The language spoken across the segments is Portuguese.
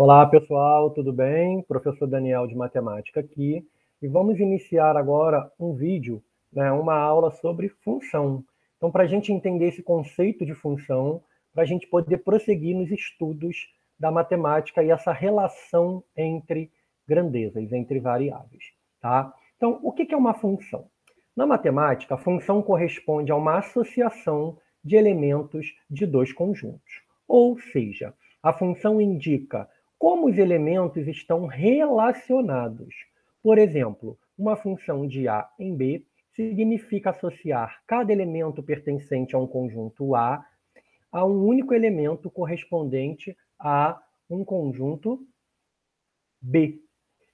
Olá, pessoal, tudo bem? Professor Daniel de Matemática aqui. E vamos iniciar agora um vídeo, uma aula sobre função. Então, para a gente entender esse conceito de função, para a gente poder prosseguir nos estudos da matemática e essa relação entre grandezas, entre variáveis. Tá? Então, o que é uma função? Na matemática, a função corresponde a uma associação de elementos de dois conjuntos. Ou seja, a função indica como os elementos estão relacionados. Por exemplo, uma função de A em B significa associar cada elemento pertencente a um conjunto a um único elemento correspondente a um conjunto B.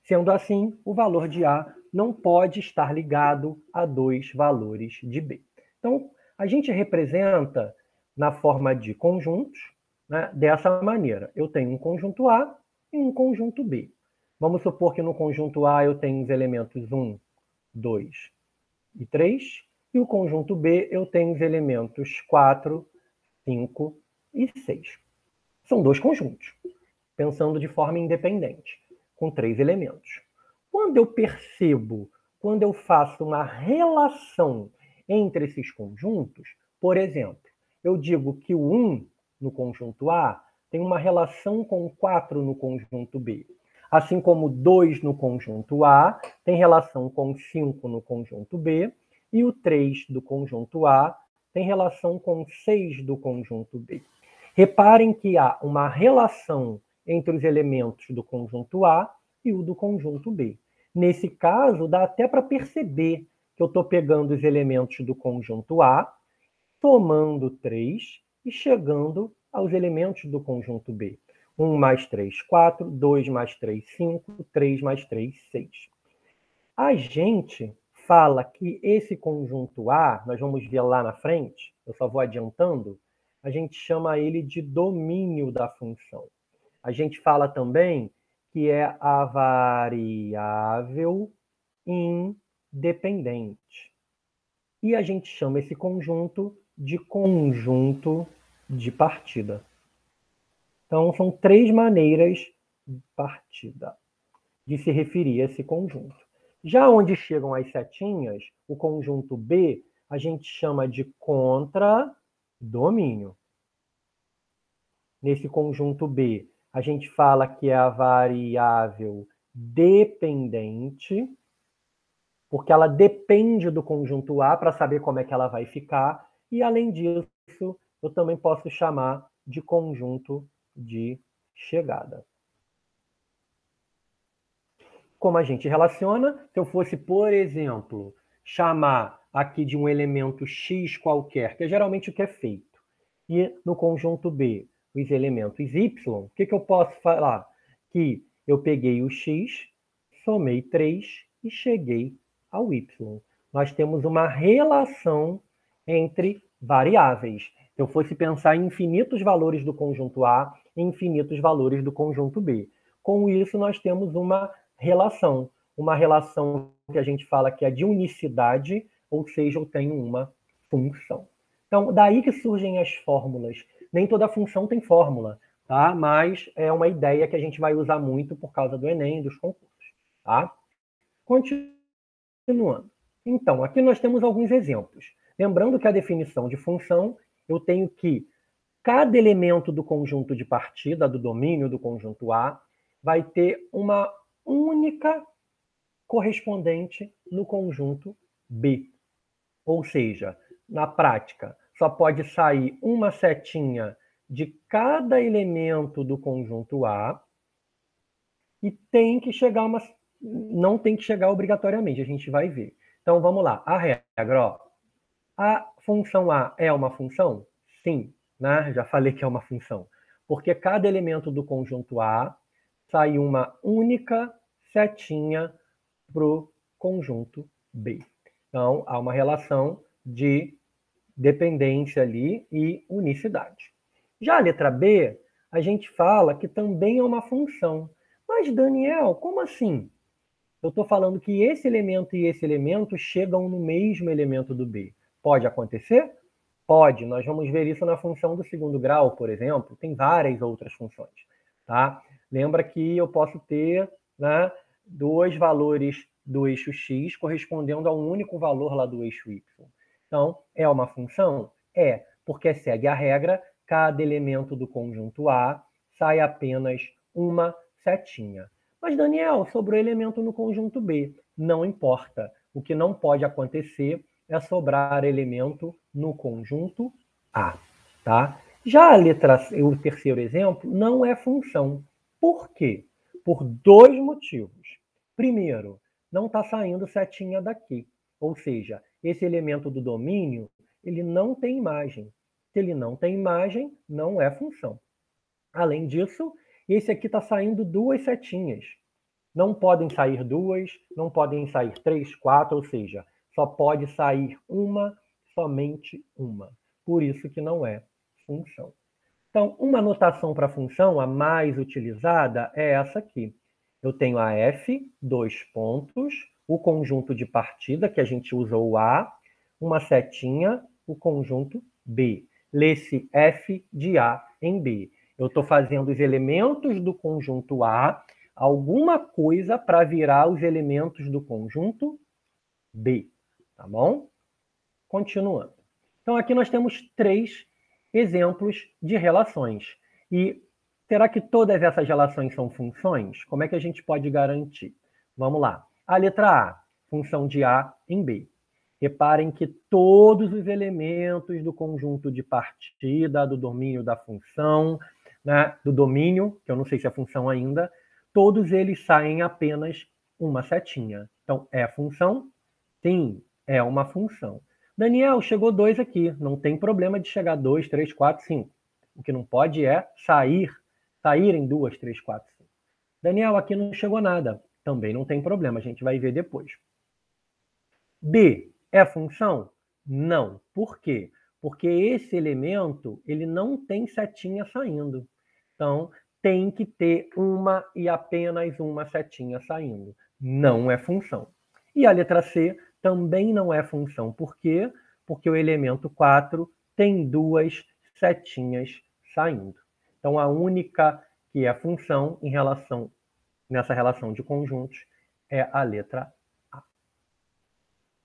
Sendo assim, o valor de A não pode estar ligado a dois valores de B. Então, a gente representa na forma de conjuntos, dessa maneira. Eu tenho um conjunto A e um conjunto B. Vamos supor que no conjunto A eu tenho os elementos 1, 2 e 3, e o conjunto B eu tenho os elementos 4, 5 e 6. São dois conjuntos, pensando de forma independente, com três elementos. Quando eu faço uma relação entre esses conjuntos, por exemplo, eu digo que o 1 no conjunto A tem uma relação com 4 no conjunto B. Assim como 2 no conjunto A tem relação com 5 no conjunto B, e o 3 do conjunto A tem relação com 6 do conjunto B. Reparem que há uma relação entre os elementos do conjunto A e o do conjunto B. Nesse caso, dá até para perceber que eu estou pegando os elementos do conjunto A, somando 3 e chegando aos elementos do conjunto B. 1 mais 3, 4, 2 mais 3, 5, 3 mais 3, 6. A gente fala que esse conjunto A, nós vamos ver lá na frente, eu só vou adiantando, a gente chama ele de domínio da função. A gente fala também que é a variável independente. E a gente chama esse conjunto de conjunto de partida. Então, são três maneiras de partida de se referir a esse conjunto. Já onde chegam as setinhas, o conjunto B, a gente chama de contradomínio. Nesse conjunto B, a gente fala que é a variável dependente, porque ela depende do conjunto A para saber como é que ela vai ficar, e além disso, eu também posso chamar de conjunto de chegada. Como a gente relaciona, se eu fosse, por exemplo, chamar aqui de um elemento X qualquer, que é geralmente o que é feito, e no conjunto B, os elementos Y, o que eu posso falar? Que eu peguei o X, somei 3 e cheguei ao Y. Nós temos uma relação entre variáveis. Se eu fosse pensar em infinitos valores do conjunto A e infinitos valores do conjunto B. Com isso, nós temos uma relação que a gente fala que é de unicidade, ou seja, eu tenho uma função. Então, daí que surgem as fórmulas. Nem toda função tem fórmula, tá? Mas é uma ideia que a gente vai usar muito por causa do Enem e dos concursos, tá? Continuando. Então, aqui nós temos alguns exemplos. Lembrando que a definição de função, eu tenho que cada elemento do conjunto de partida, do domínio do conjunto A, vai ter uma única correspondente no conjunto B. Ou seja, na prática, só pode sair uma setinha de cada elemento do conjunto A e tem que chegar uma... não tem que chegar obrigatoriamente, a gente vai ver. Então, vamos lá. A regra, ó. A função A é uma função? Sim, né? Já falei que é uma função. Porque cada elemento do conjunto A sai uma única setinha para o conjunto B. Então, há uma relação de dependência ali e unicidade. Já a letra B, a gente fala que também é uma função. Mas, Daniel, como assim? Eu estou falando que esse elemento e esse elemento chegam no mesmo elemento do B. Pode acontecer? Pode. Nós vamos ver isso na função do segundo grau, por exemplo. Tem várias outras funções. Tá? Lembra que eu posso ter, né, dois valores do eixo x correspondendo a um único valor lá do eixo y. Então, é uma função? É, porque segue a regra, cada elemento do conjunto A sai apenas uma setinha. Mas, Daniel, sobre o elemento no conjunto B, não importa. O que não pode acontecer é sobrar elemento no conjunto A, tá? Já a letra, o terceiro exemplo, não é função. Por quê? Por dois motivos. Primeiro, não está saindo setinha daqui. Ou seja, esse elemento do domínio, ele não tem imagem. Se ele não tem imagem, não é função. Além disso, esse aqui está saindo duas setinhas. Não podem sair duas, não podem sair três, quatro, ou seja, só pode sair uma, somente uma. Por isso que não é função. Então, uma notação para função, a mais utilizada, é essa aqui. Eu tenho a f, dois pontos, o conjunto de partida, que a gente usa o A, uma setinha, o conjunto B. Lê-se f de A em B. Eu estou fazendo os elementos do conjunto A, alguma coisa para virar os elementos do conjunto B. Tá bom? Continuando. Então, aqui nós temos três exemplos de relações. E será que todas essas relações são funções? Como é que a gente pode garantir? Vamos lá. A letra A, função de A em B. Reparem que todos os elementos do conjunto de partida, do domínio da função, né, do domínio, que eu não sei se é função ainda, todos eles saem apenas uma setinha. Então, é função? Sim, é uma função. Daniel, chegou 2 aqui. Não tem problema de chegar 2, 3, 4, 5. O que não pode é sair em 2, 3, 4, 5. Daniel, aqui não chegou nada. Também não tem problema, a gente vai ver depois. B é função? Não. Por quê? Porque esse elemento ele não tem setinha saindo. Então, tem que ter uma e apenas uma setinha saindo. Não é função. E a letra C também não é função. Por quê? Porque o elemento 4 tem duas setinhas saindo. Então, a única que é função nessa relação de conjuntos é a letra A.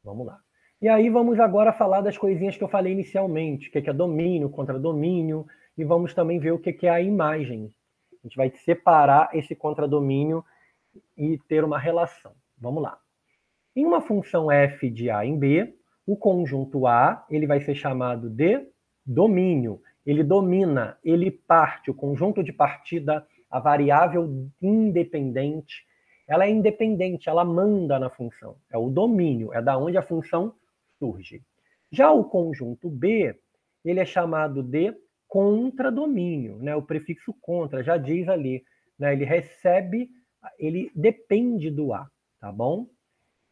Vamos lá. E aí vamos agora falar das coisinhas que eu falei inicialmente, o que é domínio, contradomínio, e vamos também ver o que é a imagem. A gente vai separar esse contradomínio e ter uma relação. Vamos lá. Em uma função f de A em B, o conjunto A ele vai ser chamado de domínio. Ele domina, ele parte, o conjunto de partida, a variável independente, ela é independente, ela manda na função. É o domínio, é da onde a função surge. Já o conjunto B, ele é chamado de contradomínio, né? O prefixo contra já diz ali, né? Ele recebe, ele depende do A, tá bom?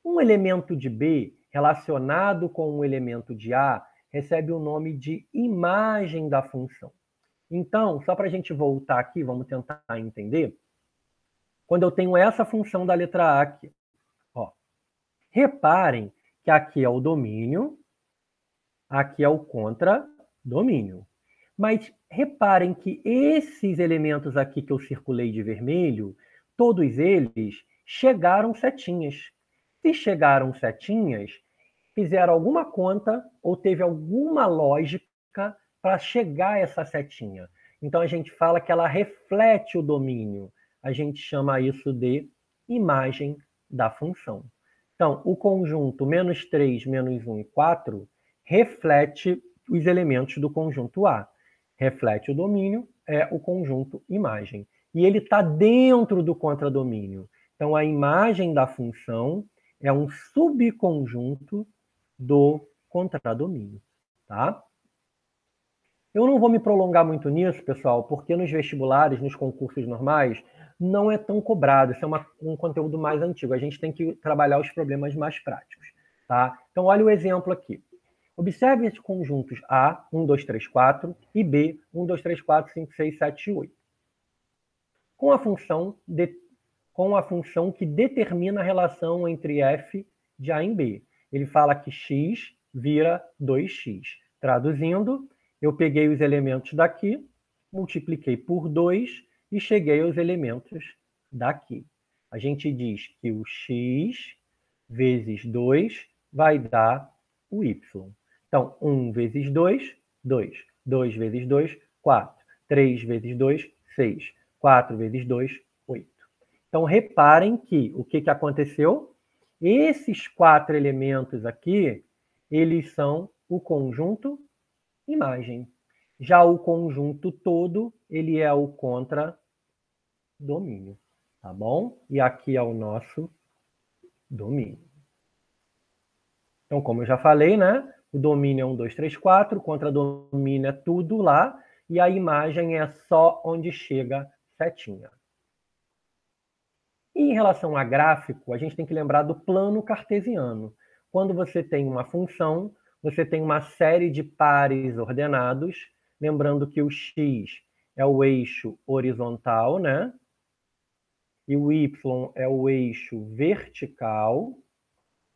Um elemento de B relacionado com um elemento de A recebe o nome de imagem da função. Então, só para a gente voltar aqui, vamos tentar entender. Quando eu tenho essa função da letra A aqui, ó, reparem que aqui é o domínio, aqui é o contradomínio. Mas reparem que esses elementos aqui que eu circulei de vermelho, todos eles chegaram setinhas. Se chegaram setinhas, fizeram alguma conta ou teve alguma lógica para chegar a essa setinha. Então a gente fala que ela reflete o domínio. A gente chama isso de imagem da função. Então, o conjunto menos 3, menos 1 e 4 reflete os elementos do conjunto A. Reflete o domínio, é o conjunto imagem. E ele está dentro do contradomínio. Então, a imagem da função é um subconjunto do contradomínio, tá? Eu não vou me prolongar muito nisso, pessoal, porque nos vestibulares, nos concursos normais, não é tão cobrado. Isso é um conteúdo mais antigo. A gente tem que trabalhar os problemas mais práticos, tá? Então, olha o exemplo aqui. Observe esses conjuntos A, 1, 2, 3, 4, e B, 1, 2, 3, 4, 5, 6, 7 e 8. Com a função que determina a relação entre f de A em B. Ele fala que x vira 2x. Traduzindo, eu peguei os elementos daqui, multipliquei por 2 e cheguei aos elementos daqui. A gente diz que o x vezes 2 vai dar o y. Então, 1 vezes 2, 2. 2 vezes 2, 4. 3 vezes 2, 6. 4 vezes 2, 8. Então, reparem que o que aconteceu? Esses 4 elementos aqui, eles são o conjunto imagem. Já o conjunto todo, ele é o contradomínio, tá bom? E aqui é o nosso domínio. Então, como eu já falei, né? O domínio é 1, 2, 3, 4, o contradomínio é tudo lá, e a imagem é só onde chega setinha. E em relação a gráfico, a gente tem que lembrar do plano cartesiano. Quando você tem uma função, você tem uma série de pares ordenados, lembrando que o x é o eixo horizontal, né? E o y é o eixo vertical,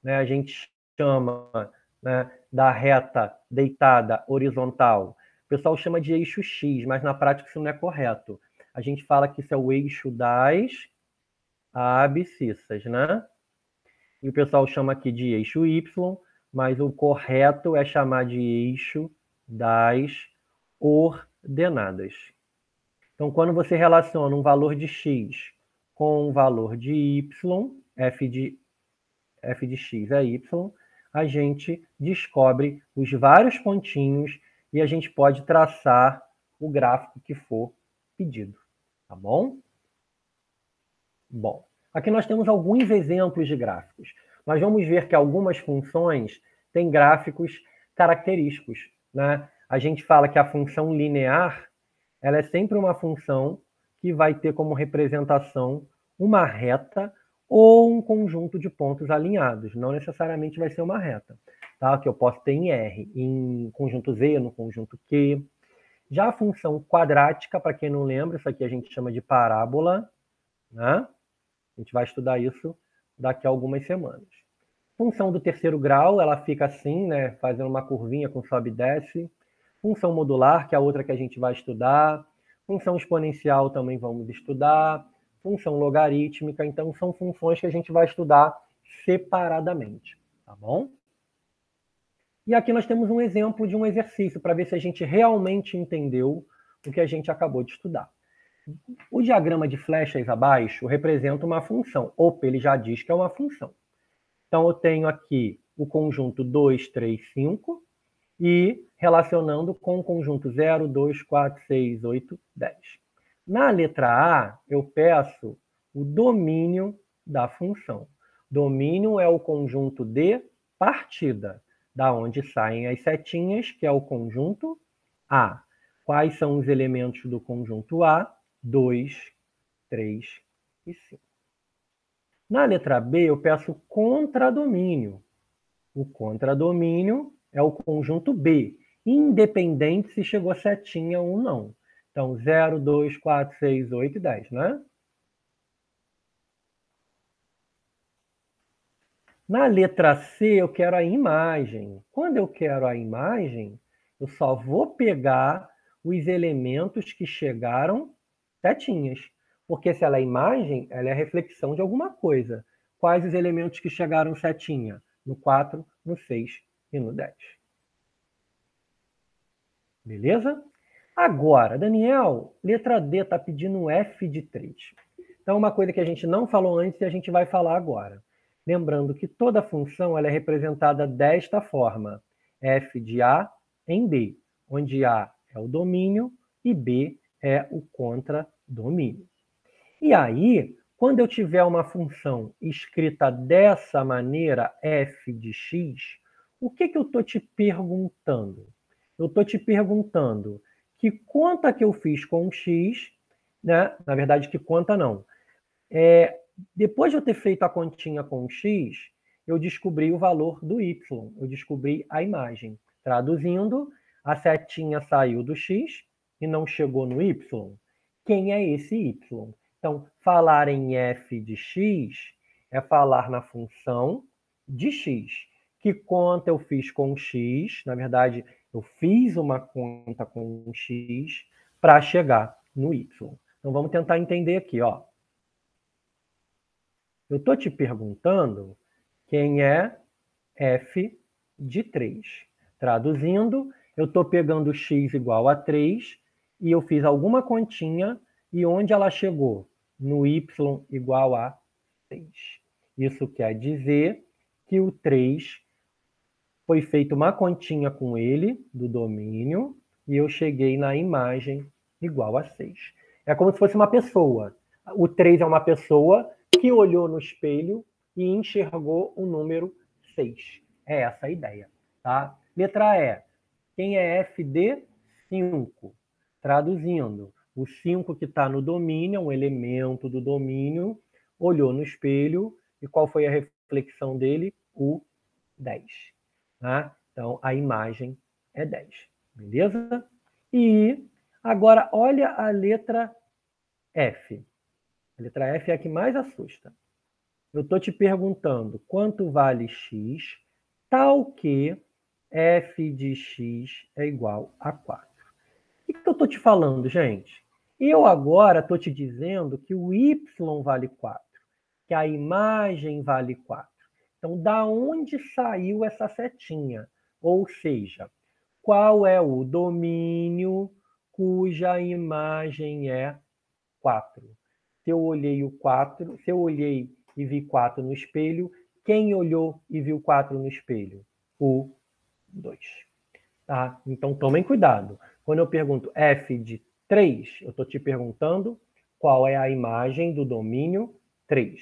né? A gente chama, né, da reta deitada horizontal. O pessoal chama de eixo x, mas na prática isso não é correto. A gente fala que isso é o eixo das abscissas, né? E o pessoal chama aqui de eixo y, mas o correto é chamar de eixo das ordenadas. Então, quando você relaciona um valor de x com um valor de y, f de x é y, a gente descobre os vários pontinhos e a gente pode traçar o gráfico que for pedido, tá bom? Bom, aqui nós temos alguns exemplos de gráficos. Nós vamos ver que algumas funções têm gráficos característicos, né? A gente fala que a função linear, ela é sempre uma função que vai ter como representação uma reta ou um conjunto de pontos alinhados. Não necessariamente vai ser uma reta, tá? Que eu posso ter em R, em conjunto Z, no conjunto Q. Já a função quadrática, para quem não lembra, isso aqui a gente chama de parábola, né? A gente vai estudar isso daqui a algumas semanas. Função do terceiro grau, ela fica assim, né, fazendo uma curvinha com sobe e desce. Função modular, que é a outra que a gente vai estudar. Função exponencial também vamos estudar. Função logarítmica, então são funções que a gente vai estudar separadamente, tá bom? E aqui nós temos um exemplo de um exercício para ver se a gente realmente entendeu o que a gente acabou de estudar. O diagrama de flechas abaixo representa uma função. Opa, ele já diz que é uma função. Então, eu tenho aqui o conjunto 2, 3, 5 e relacionando com o conjunto 0, 2, 4, 6, 8, 10. Na letra A, eu peço o domínio da função. Domínio é o conjunto de partida, da onde saem as setinhas, que é o conjunto A. Quais são os elementos do conjunto A? 2, 3 e 5. Na letra B, eu peço contradomínio. O contradomínio é o conjunto B, independente se chegou setinha ou não. Então, 0, 2, 4, 6, 8 e 10, né? Na letra C, eu quero a imagem. Quando eu quero a imagem, eu só vou pegar os elementos que chegaram setinhas. Porque se ela é imagem, ela é a reflexão de alguma coisa. Quais os elementos que chegaram setinha? No 4, no 6 e no 10. Beleza? Agora, Daniel, letra D está pedindo F de 3. Então, uma coisa que a gente não falou antes e a gente vai falar agora. Lembrando que toda função ela é representada desta forma. F de A em B, onde A é o domínio e B é o contradomínio. E aí, quando eu tiver uma função escrita dessa maneira, f de x, o que eu estou te perguntando? Eu estou te perguntando que conta que eu fiz com x, né? Na verdade, que conta não. Depois de eu ter feito a continha com x, eu descobri o valor do y, eu descobri a imagem. Traduzindo, a setinha saiu do x e não chegou no y. Quem é esse y? Então, falar em f de x é falar na função de x. Que conta eu fiz com x? Na verdade, eu fiz uma conta com x para chegar no y. Então, vamos tentar entender aqui, ó. Eu estou te perguntando quem é f de 3. Traduzindo, eu estou pegando x igual a 3 e eu fiz alguma continha e onde ela chegou? No y igual a 6. Isso quer dizer que o 3 foi feita uma continha com ele, do domínio, e eu cheguei na imagem igual a 6. É como se fosse uma pessoa. O 3 é uma pessoa que olhou no espelho e enxergou o número 6. É essa a ideia. Tá? Letra E. Quem é f de 5? Traduzindo, o 5 que está no domínio, um elemento do domínio, olhou no espelho e qual foi a reflexão dele? O 10. Tá? Então, a imagem é 10. Beleza? E agora, olha a letra F. A letra F é a que mais assusta. Eu estou te perguntando quanto vale x, tal que f de x é igual a 4. O que eu estou te falando, gente? Eu agora estou te dizendo que o y vale 4, que a imagem vale 4. Então, da onde saiu essa setinha? Ou seja, qual é o domínio cuja imagem é 4? Se eu olhei o 4, se eu olhei e vi 4 no espelho, quem olhou e viu 4 no espelho? O 2. Tá? Então, tomem cuidado. Quando eu pergunto f de 3, eu estou te perguntando qual é a imagem do domínio 3.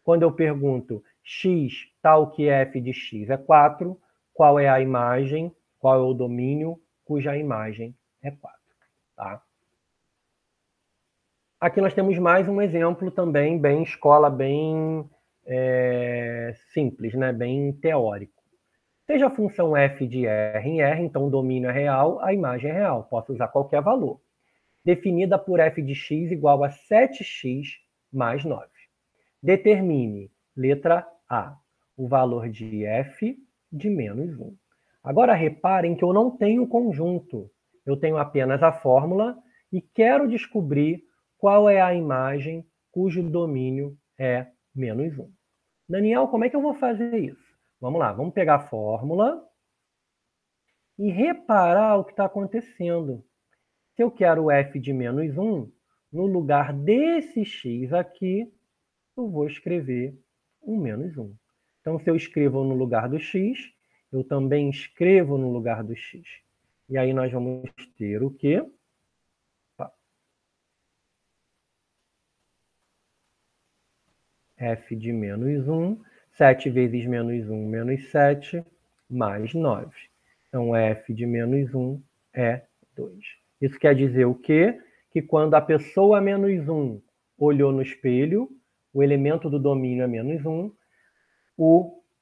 Quando eu pergunto x tal que f de x é 4, qual é a imagem, qual é o domínio cuja imagem é 4. Tá? Aqui nós temos mais um exemplo também, bem escola, bem simples, né? Bem teórico. Seja a função f de r em r, então o domínio é real, a imagem é real. Posso usar qualquer valor. Definida por f de x igual a 7x mais 9. Determine, letra A, o valor de f de menos 1. Agora reparem que eu não tenho conjunto. Eu tenho apenas a fórmula e quero descobrir qual é a imagem cujo domínio é menos 1. Daniel, como é que eu vou fazer isso? Vamos lá, vamos pegar a fórmula e reparar o que está acontecendo. Se eu quero f de menos 1, no lugar desse x aqui, eu vou escrever um menos 1. Então, se eu escrevo no lugar do x, eu também escrevo no lugar do x. E aí nós vamos ter o quê? F de menos 1, 7 vezes menos 1, menos 7, mais 9. Então, f de menos 1 é 2. Isso quer dizer o quê? Que quando a pessoa menos 1 olhou no espelho, o elemento do domínio é menos 1,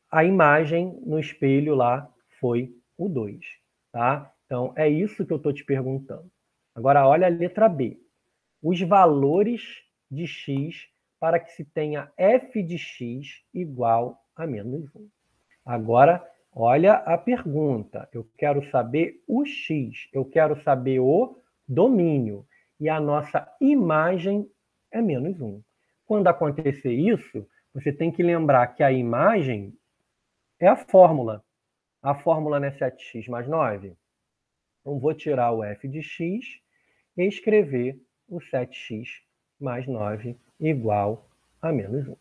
a imagem no espelho lá foi o 2. Tá? Então, é isso que eu estou te perguntando. Agora, olha a letra B. Os valores de x para que se tenha f de x igual a menos 1. Agora, olha a pergunta. Eu quero saber o x, eu quero saber o domínio. E a nossa imagem é menos 1. Quando acontecer isso, você tem que lembrar que a imagem é a fórmula. A fórmula não é 7x mais 9? Então, vou tirar o f de x e escrever o 7x mais 9 igual a menos 1.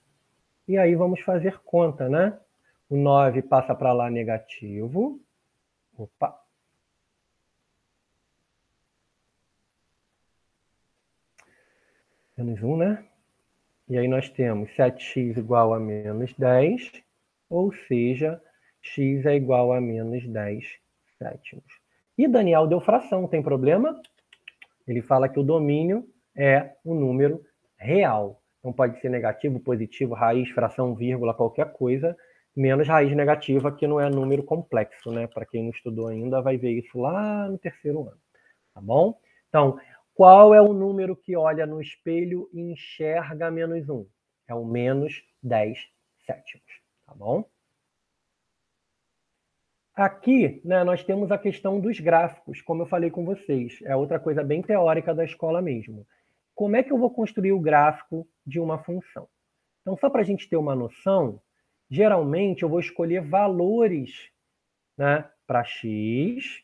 E aí vamos fazer conta, né? O 9 passa para lá negativo. Opa! Menos 1, né? E aí nós temos 7x igual a menos 10, ou seja, x é igual a menos 10 sétimos. E Daniel deu fração, tem problema? Ele fala que o domínio é um número real. Então pode ser negativo, positivo, raiz, fração, vírgula, qualquer coisa, menos raiz negativa, que não é número complexo, né? Para quem não estudou ainda, vai ver isso lá no terceiro ano. Tá bom? Então, qual é o número que olha no espelho e enxerga menos 1? É o menos 10 sétimos. Tá bom? Aqui, né, nós temos a questão dos gráficos, como eu falei com vocês. É outra coisa bem teórica da escola mesmo. como é que eu vou construir o gráfico de uma função? Então, só para a gente ter uma noção, geralmente eu vou escolher valores, né, para x,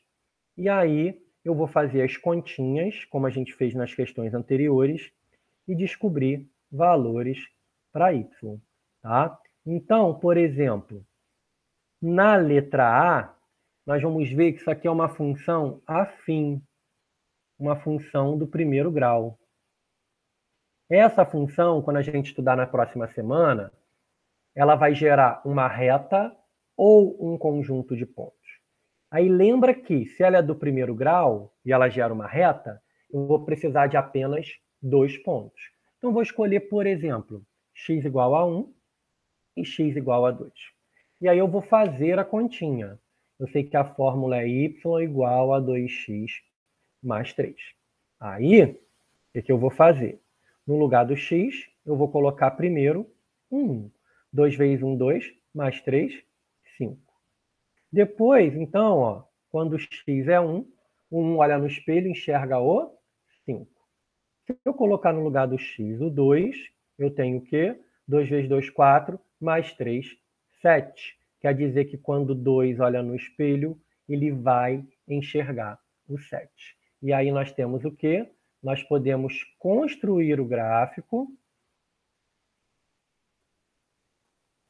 e aí eu vou fazer as continhas, como a gente fez nas questões anteriores, e descobrir valores para y. Tá? Então, por exemplo, na letra A, nós vamos ver que isso aqui é uma função afim, uma função do primeiro grau. Essa função, quando a gente estudar na próxima semana, ela vai gerar uma reta ou um conjunto de pontos. Aí lembra que, se ela é do primeiro grau e ela gera uma reta, eu vou precisar de apenas 2 pontos. Então, vou escolher, por exemplo, x igual a 1 e x igual a 2. E aí eu vou fazer a continha. Eu sei que a fórmula é y igual a 2x mais 3. Aí, o que eu vou fazer? No lugar do x, eu vou colocar primeiro 1. 2 vezes 1, 2, mais 3, 5. Depois, então, ó, quando o x é 1, o 1 olha no espelho e enxerga o 5. Se eu colocar no lugar do x o 2, eu tenho o quê? 2 vezes 2, 4, mais 3, 7. Quer dizer que quando 2 olha no espelho, ele vai enxergar o 7. E aí nós temos o quê? Nós podemos construir o gráfico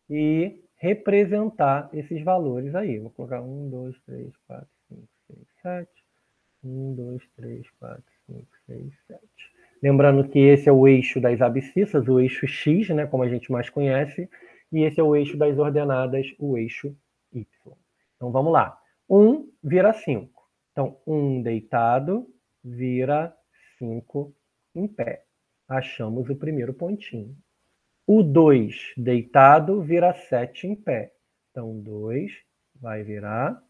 e representar esses valores aí. Vou colocar 1, 2, 3, 4, 5, 6, 7. 1, 2, 3, 4, 5, 6, 7. Lembrando que esse é o eixo das abscissas, o eixo X, né, como a gente mais conhece, e esse é o eixo das ordenadas, o eixo Y. Então vamos lá. 1 vira 5. Então 1 deitado vira 5 em pé. Achamos o primeiro pontinho. O 2 deitado vira 7 em pé. Então 2 vai virar.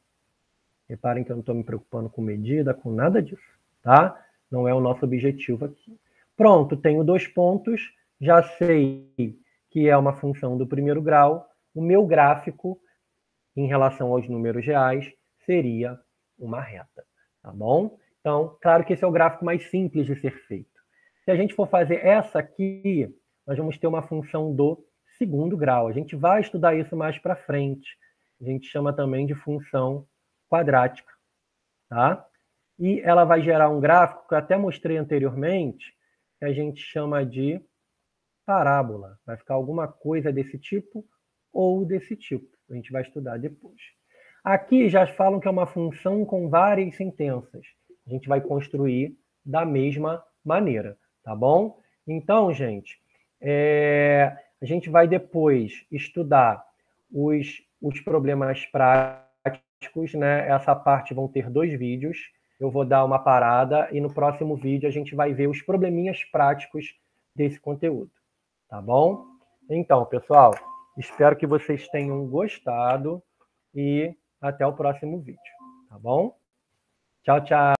Reparem que eu não estou me preocupando com medida, com nada disso, tá? Não é o nosso objetivo aqui. Pronto, tenho 2 pontos, já sei que é uma função do primeiro grau. O meu gráfico, em relação aos números reais, seria uma reta, tá bom? Então, claro que esse é o gráfico mais simples de ser feito. Se a gente for fazer essa aqui, nós vamos ter uma função do segundo grau. A gente vai estudar isso mais para frente. A gente chama também de função quadrática, tá? E ela vai gerar um gráfico que eu até mostrei anteriormente, que a gente chama de parábola. Vai ficar alguma coisa desse tipo ou desse tipo. A gente vai estudar depois. Aqui já falam que é uma função com várias sentenças. A gente vai construir da mesma maneira, tá bom? Então, gente, a gente vai depois estudar os problemas práticos, né? Essa parte vão ter 2 vídeos. Eu vou dar uma parada e no próximo vídeo a gente vai ver os probleminhas práticos desse conteúdo, tá bom? Então, pessoal, espero que vocês tenham gostado e até o próximo vídeo, tá bom? Tchau, tchau!